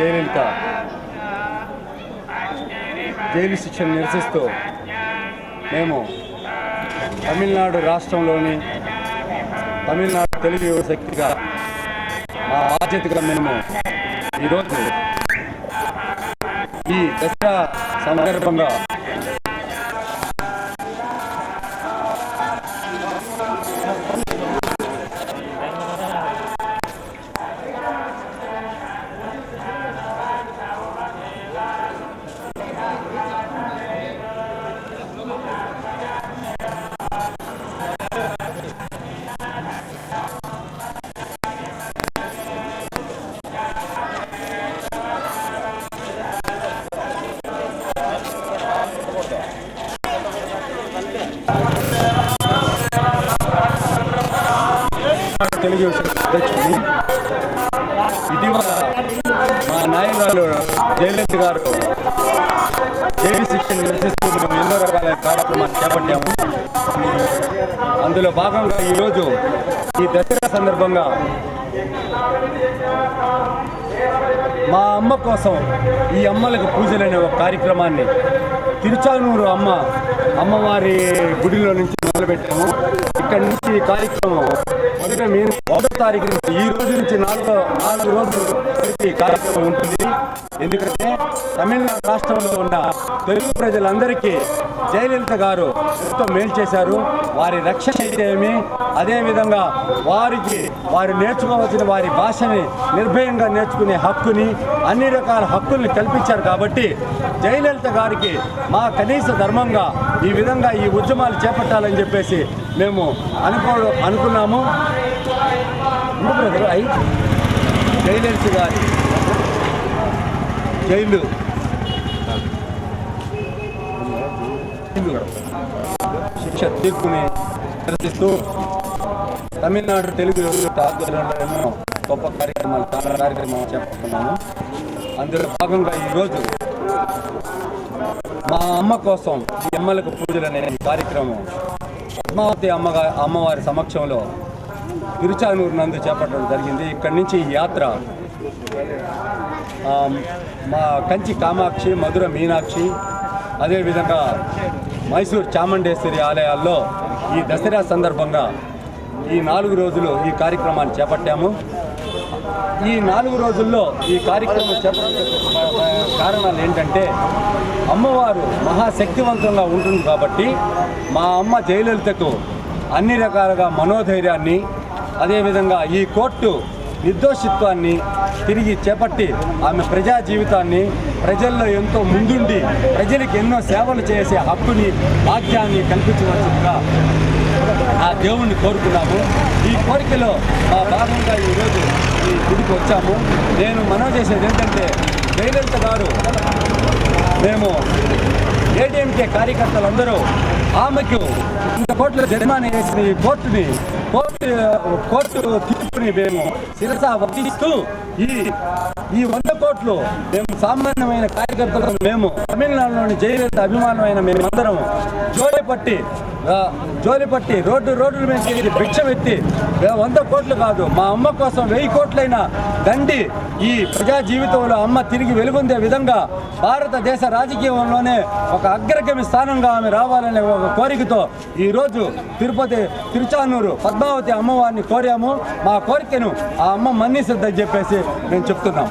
Jayalalithaa jail శిక్షను నిరసిస్తూ మేము తమిళనాడు రాష్ట్రంలోని తమిళనాడు తెలుగు యువ శక్తిగా మా బాధ్యతగా మేము ఈరోజు ఈ దసరా సందర్భంగా తెలుగు అధ్యక్షుడిని ఇటీవల మా నాయకురాలు జయలలిత గారు జైలు శిక్షను నిరసిస్తూ మేము ఎన్నో రకాల కార్యక్రమాలు చేపట్టాము. అందులో భాగంగా ఈరోజు ఈ దసరా సందర్భంగా మా అమ్మ కోసం ఈ అమ్మలకు పూజలు అనే ఒక కార్యక్రమాన్ని తిరుచానూరు అమ్మవారి గుడిలో నుంచి మొదలుపెట్టాము. ఇక్కడి నుంచి ఈ కార్యక్రమం మొదట మేము 1వ తారీఖు నుంచి ఈ రోజు నుంచి 4 రోజులు ఈ కార్యక్రమం ఉంటుంది. ఎందుకంటే తమిళనాడు రాష్ట్రంలో ఉన్న తెలుగు ప్రజలందరికీ జయలలిత గారు ఎంతో మేలు చేశారు. వారి రక్షణ అయితేమి, అదేవిధంగా వారు నేర్చుకోవాల్సిన వారి భాషని నిర్భయంగా నేర్చుకునే హక్కుని, అన్ని రకాల హక్కుల్ని కల్పించారు. కాబట్టి జయలలిత గారికి మా కనీస ధర్మంగా ఈ విధంగా ఈ ఉద్యమాలు చేపట్టాలని చెప్పేసి మేము అనుకున్నాము. జయలలిత గారి జైలు శిక్ష తీర్పుని నిరసిస్తూ తమిళనాడు తెలుగు ఆధ్వర్యంలో గొప్ప కార్యక్రమాలు చేపడుతున్నాము. అందులో భాగంగా ఈరోజు మా అమ్మ కోసం ఈ అమ్మలకు పూజలు అనే కార్యక్రమం పద్మావతి అమ్మవారి సమక్షంలో తిరుచానూరు నందు చేపట్టడం జరిగింది. ఇక్కడి నుంచి ఈ యాత్ర మా కంచి కామాక్షి, మధుర మీనాక్షి, అదేవిధంగా మైసూర్ చాముండేశ్వరి ఆలయాల్లో ఈ దసరా సందర్భంగా ఈ 4 రోజులు ఈ కార్యక్రమాన్ని చేపట్టాము. ఈ 4 రోజుల్లో ఈ కార్యక్రమం చేపట్టడానికి కారణాలు ఏంటంటే అమ్మవారు మహాశక్తివంతంగా ఉంటుంది కాబట్టి మా అమ్మ జయలలితకు అన్ని రకాలుగా మనోధైర్యాన్ని, అదేవిధంగా ఈ కోర్టు నిర్దోషిత్వాన్ని తిరిగి చేపట్టి ఆమె ప్రజా జీవితాన్ని ప్రజల్లో ఎంతో ముందుండి ప్రజలకు ఎన్నో సేవలు చేసే హక్కుని, భాగ్యాన్ని కల్పించవలసిందిగా ఆ దేవుణ్ణి కోరుకున్నాము. ఈ కోరికలో మా భాగంగా ఈరోజు ఈ గుడికి వచ్చాము. నేను మనవి చేసేది ఏంటంటే జయలలిత గారు, మేము ఏడీఎంకే కార్యకర్తలందరూ ఆమెకు 100 కోట్ల జరిమానా వేసిన ఈ కోర్టు తీర్పుని మేము శిరస వహిస్తూ ఈ 100 కోట్లు మేము సామాన్యమైన కార్యకర్తలు, మేము తమిళనాడులోని జయలలిత అభిమానమైన మేమందరం జోలిపట్టి రోడ్ల మీద భిక్షమెత్తి 100 కోట్లు కాదు, మా అమ్మ కోసం 1000 కోట్లైనా దండి ఈ ప్రజా జీవితంలో అమ్మ తిరిగి వెలుగొందే విధంగా భారతదేశ రాజకీయంలోనే ఒక అగ్రగమ్య స్థానంగా ఆమె రావాలనే ఒక కోరికతో ఈరోజు తిరుచానూరు పద్మావతి అమ్మవారిని కోరాము. మా కోరికను ఆ అమ్మ మన్నిస్తుందని చెప్పేసి మేము చెప్తున్నాం.